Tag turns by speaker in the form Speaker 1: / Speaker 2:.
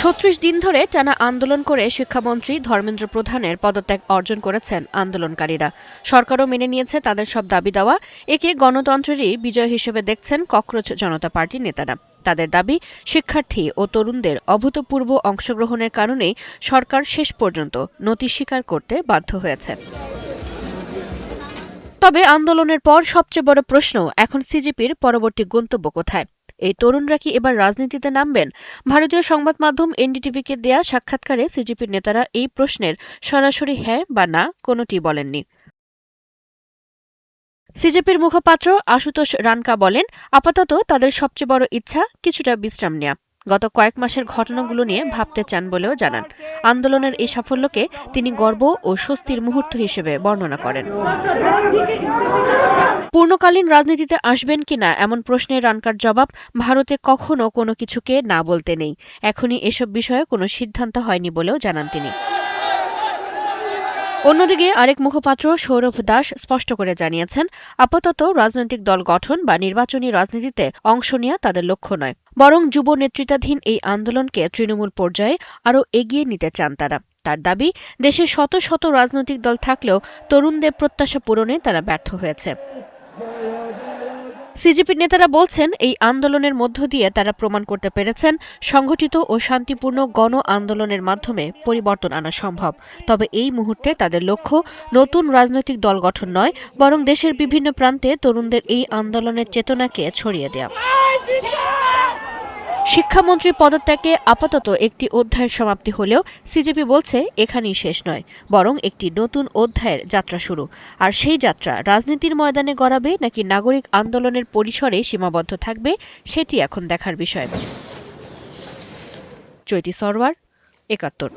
Speaker 1: ৩৬ দিন ধরে টানা আন্দোলন করে শিক্ষামন্ত্রী ধর্মেন্দ্র প্রধানের পদত্যাগ অর্জন করেছেন আন্দোলনকারীরা। সরকারও মেনে নিয়েছে তাদের সব দাবি দেওয়া। একে গণতন্ত্রেরই বিজয় হিসেবে দেখছেন ককরোচ জনতা পার্টির নেতারা। তাদের দাবি, শিক্ষার্থী ও তরুণদের অভূতপূর্ব অংশগ্রহণের কারণেই সরকার শেষ পর্যন্ত নতি স্বীকার করতে বাধ্য হয়েছে। তবে আন্দোলনের পর সবচেয়ে বড় প্রশ্ন, এখন সিজেপির পরবর্তী গন্তব্য কোথায়? এই তরুণরা কি এবার রাজনীতিতে নামবেন? ভারতীয় সংবাদ মাধ্যম এনডিটিভিকে দেয়া সাক্ষাৎকারে সিজেপির নেতারা এই প্রশ্নের সরাসরি হ্যাঁ বা না কোনোটি বলেননি। সিজেপির মুখপাত্র আশুতোষ রানকা বলেন, আপাতত তাদের সবচেয়ে বড় ইচ্ছা কিছুটা বিশ্রাম নেওয়া। গত কয়েক মাসের ঘটনাগুলো নিয়ে ভাবতে চান বলেও জানান। আন্দোলনের এই সাফল্যকে তিনি গর্ব ও স্বস্তির মুহূর্ত হিসেবে বর্ণনা করেন। পূর্ণকালীন রাজনীতিতে আসবেন কিনা এমন প্রশ্নে রানকার জবাব, ভারতে কখনো কোনো কিছুকে না বলতে নেই। এখনই এসব বিষয়ে কোনো সিদ্ধান্ত হয়নি বলেও জানান তিনি। অন্যদিকে আরেক মুখপাত্র সৌরভ দাস স্পষ্ট করে জানিয়েছেন, আপাতত রাজনৈতিক দল গঠন বা নির্বাচনী রাজনীতিতে অংশ নেওয়া তাদের লক্ষ্য নয়, বরং যুব নেতৃত্বাধীন এই আন্দোলনকে তৃণমূল পর্যায়ে আরও এগিয়ে নিতে চান তারা। তার দাবি, দেশে শত শত রাজনৈতিক দল থাকলেও তরুণদের প্রত্যাশা পূরণে তারা ব্যর্থ হয়েছে। সিজেপির নেতারা বলছেন, এই আন্দোলনের মধ্য দিয়ে তারা প্রমাণ করতে পেরেছেন সংগঠিত ও শান্তিপূর্ণ গণ আন্দোলনের মাধ্যমে পরিবর্তন আনা সম্ভব। তবে এই মুহূর্তে তাদের লক্ষ্য নতুন রাজনৈতিক দল গঠন নয়, বরং দেশের বিভিন্ন প্রান্তে তরুণদের এই আন্দোলনের চেতনাকে ছড়িয়ে দেওয়া। শিক্ষামন্ত্রী পদত্যাগে আপাতত একটি অধ্যায়ের সমাপ্তি হলেও সিজেপি বলছে এখানেই শেষ নয়, বরং একটি নতুন অধ্যায়ের যাত্রা শুরু। আর সেই যাত্রা রাজনীতির ময়দানে গড়াবে নাকি নাগরিক আন্দোলনের পরিসরে সীমাবদ্ধ থাকবে, সেটি এখন দেখার বিষয়। চৈতি সরওয়ার, ৭১।